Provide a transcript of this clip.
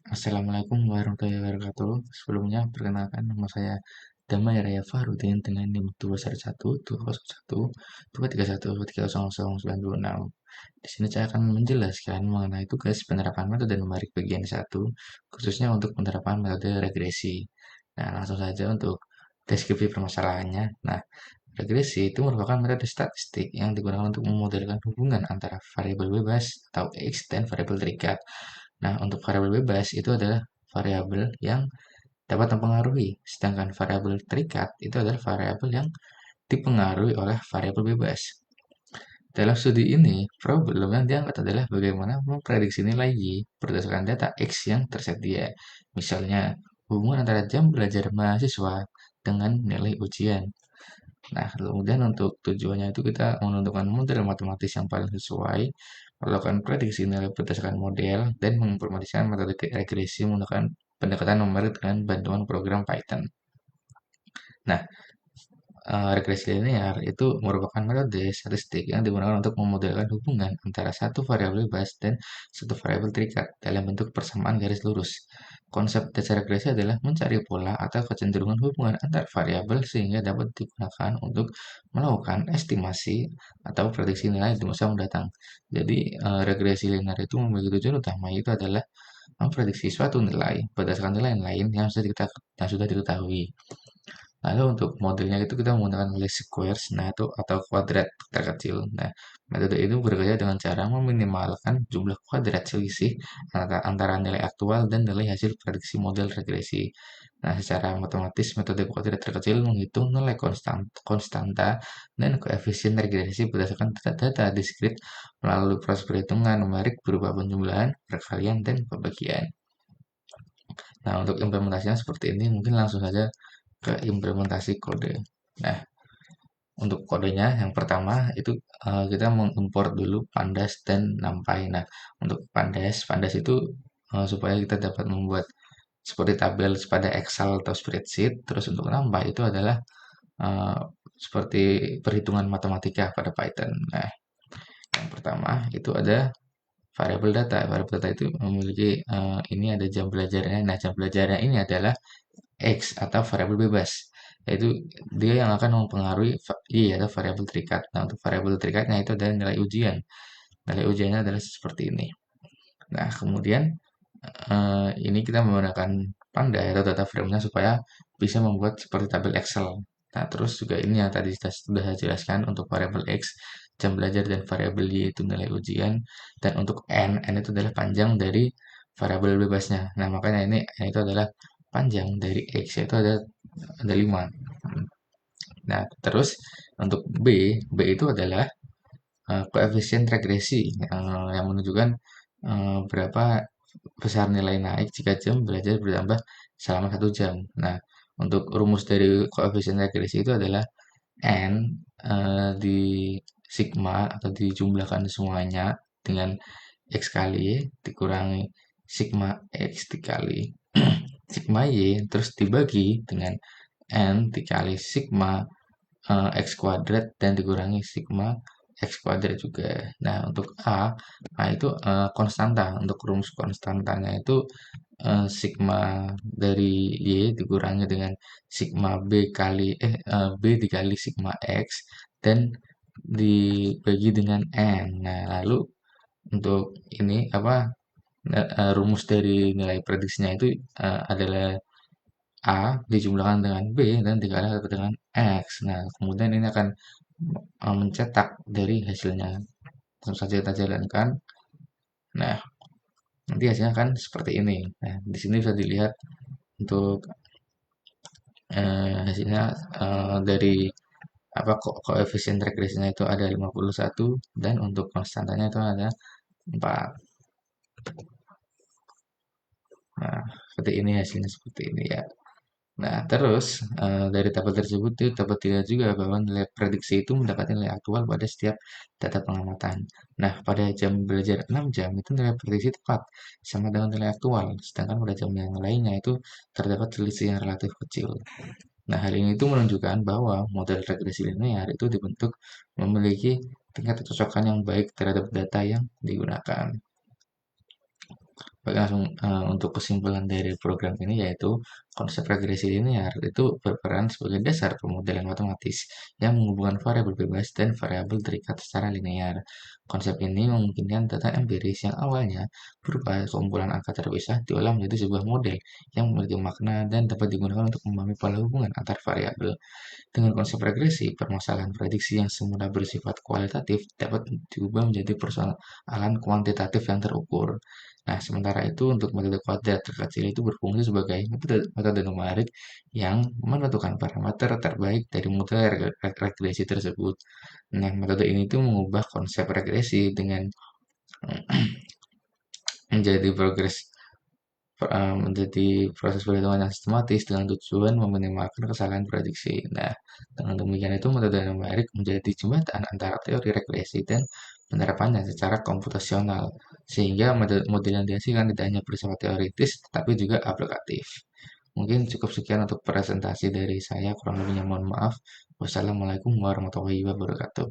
Assalamualaikum warahmatullahi wabarakatuh. Sebelumnya, perkenalkan nama saya Damai Raya Fahrudin dengan NIM 211-201-231-231-23096. Di sini saya akan menjelaskan mengenai tugas penerapan metode numerik bagian satu, khususnya untuk penerapan metode regresi. Nah, langsung saja untuk deskripsi permasalahannya. Nah, regresi itu merupakan metode statistik yang digunakan untuk memodelkan hubungan antara variabel bebas atau X dan variabel terikat. Nah, untuk variabel bebas itu adalah variabel yang dapat mempengaruhi, sedangkan variabel terikat itu adalah variabel yang dipengaruhi oleh variabel bebas. Dalam studi ini, problem yang diangkat adalah bagaimana memprediksi nilai Y berdasarkan data X yang tersedia. Misalnya, hubungan antara jam belajar mahasiswa dengan nilai ujian. Nah, kemudian untuk tujuannya itu kita menentukan model matematis yang paling sesuai, melakukan prediksi nilai berdasarkan model, dan mengimplementasikan metode regresi menggunakan pendekatan numerik dengan bantuan program Python. Nah, regresi linear itu merupakan metode statistik yang digunakan untuk memodelkan hubungan antara satu variabel bebas dan satu variabel terikat dalam bentuk persamaan garis lurus. Konsep dasar regresi adalah mencari pola atau kecenderungan hubungan antar variabel sehingga dapat digunakan untuk melakukan estimasi atau prediksi nilai di masa mendatang. Jadi, regresi linear itu memiliki tujuan utama yaitu adalah memprediksi suatu nilai berdasarkan nilai lain yang sudah diketahui. Lalu untuk modelnya itu kita menggunakan least squares, nah itu atau kuadrat terkecil. Nah, metode itu bekerja dengan cara meminimalkan jumlah kuadrat selisih antara nilai aktual dan nilai hasil prediksi model regresi. Nah, secara matematis metode kuadrat terkecil menghitung nilai konstanta dan koefisien regresi berdasarkan data-data diskrit melalui proses perhitungan numerik berupa penjumlahan, perkalian, dan pembagian. Nah, untuk implementasinya seperti ini, mungkin langsung saja ke implementasi kode. Nah, untuk kodenya yang pertama itu kita mengimport dulu pandas dan numpy. Nah, untuk pandas itu supaya kita dapat membuat seperti tabel pada Excel atau spreadsheet. Terus untuk numpy itu adalah eh, seperti perhitungan matematika pada Python. Nah, yang pertama itu ada variabel data. Variabel data itu memiliki ini ada jam belajarnya. Nah, jam belajarnya ini adalah X atau variabel bebas, yaitu dia yang akan mempengaruhi Y atau variabel terikat. Nah, untuk variabel terikatnya itu adalah nilai ujian. Nilai ujiannya adalah seperti ini. Nah, kemudian ini kita menggunakan Panda atau data frame-nya supaya bisa membuat seperti tabel Excel. Nah, terus juga ini yang tadi sudah saya jelaskan untuk variabel X, jam belajar dan variabel Y itu nilai ujian. Dan untuk N itu adalah panjang dari variabel bebasnya. Nah, makanya ini N itu adalah panjang dari X, yaitu ada 5. Nah, terus untuk B itu adalah koefisien regresi yang menunjukkan berapa besar nilai naik jika jam belajar bertambah selama 1 jam. Nah, untuk rumus dari koefisien regresi itu adalah N di sigma atau dijumlahkan semuanya dengan X kali Y dikurangi sigma X dikali sigma Y terus dibagi dengan N dikali sigma X kuadrat dan dikurangi sigma X kuadrat juga. Nah, untuk A itu konstanta. Untuk rumus konstantanya itu sigma dari Y dikurangi dengan sigma B dikali sigma X dan dibagi dengan N. Nah, lalu untuk ini apa rumus dari nilai prediksinya itu adalah A dijumlahkan dengan B dan dikali dengan X. Nah, kemudian ini akan mencetak dari hasilnya. Langsung saja kita jalankan. Nah, nanti hasilnya kan seperti ini. Nah, di sini bisa dilihat untuk hasilnya dari koefisien regresinya itu ada 51 dan untuk konstantanya itu ada 4. Nah, seperti ini hasilnya seperti ini ya. Nah, terus dari tabel tersebut itu dapat dilihat juga bahwa nilai prediksi itu mendapatkan nilai aktual pada setiap data pengamatan. Nah, pada jam belajar 6 jam itu nilai prediksi tepat sama dengan nilai aktual, sedangkan pada jam yang lainnya itu terdapat selisih yang relatif kecil. Nah, hal ini itu menunjukkan bahwa model regresi linear itu dibentuk memiliki tingkat kecocokan yang baik terhadap data yang digunakan. langsung untuk kesimpulan dari program ini yaitu konsep regresi linear itu berperan sebagai dasar pemodelan matematis yang menghubungkan variabel bebas dan variabel terikat secara linear. Konsep ini memungkinkan data empiris yang awalnya berupa kumpulan angka terpisah diolah menjadi sebuah model yang memiliki makna dan dapat digunakan untuk memahami pola hubungan antar variabel. Dengan konsep regresi, permasalahan prediksi yang semula bersifat kualitatif dapat diubah menjadi persoalan kuantitatif yang terukur. Nah, sementara itu untuk metode kuadrat terkecil itu berfungsi sebagai metode numerik yang menentukan parameter terbaik dari model regresi tersebut. Nah, metode ini tuh mengubah konsep regresi dengan menjadi menjadi proses perhitungan yang sistematis dengan tujuan meminimalkan kesalahan prediksi. Nah, dengan demikian itu metode numerik menjadi jembatan antara teori regresi dan penerapannya secara komputasional, sehingga model yang dihasilkan tidak hanya bersifat teoritis, tetapi juga aplikatif. Mungkin cukup sekian untuk presentasi dari saya, kurang lebihnya mohon maaf. Wassalamualaikum warahmatullahi wabarakatuh.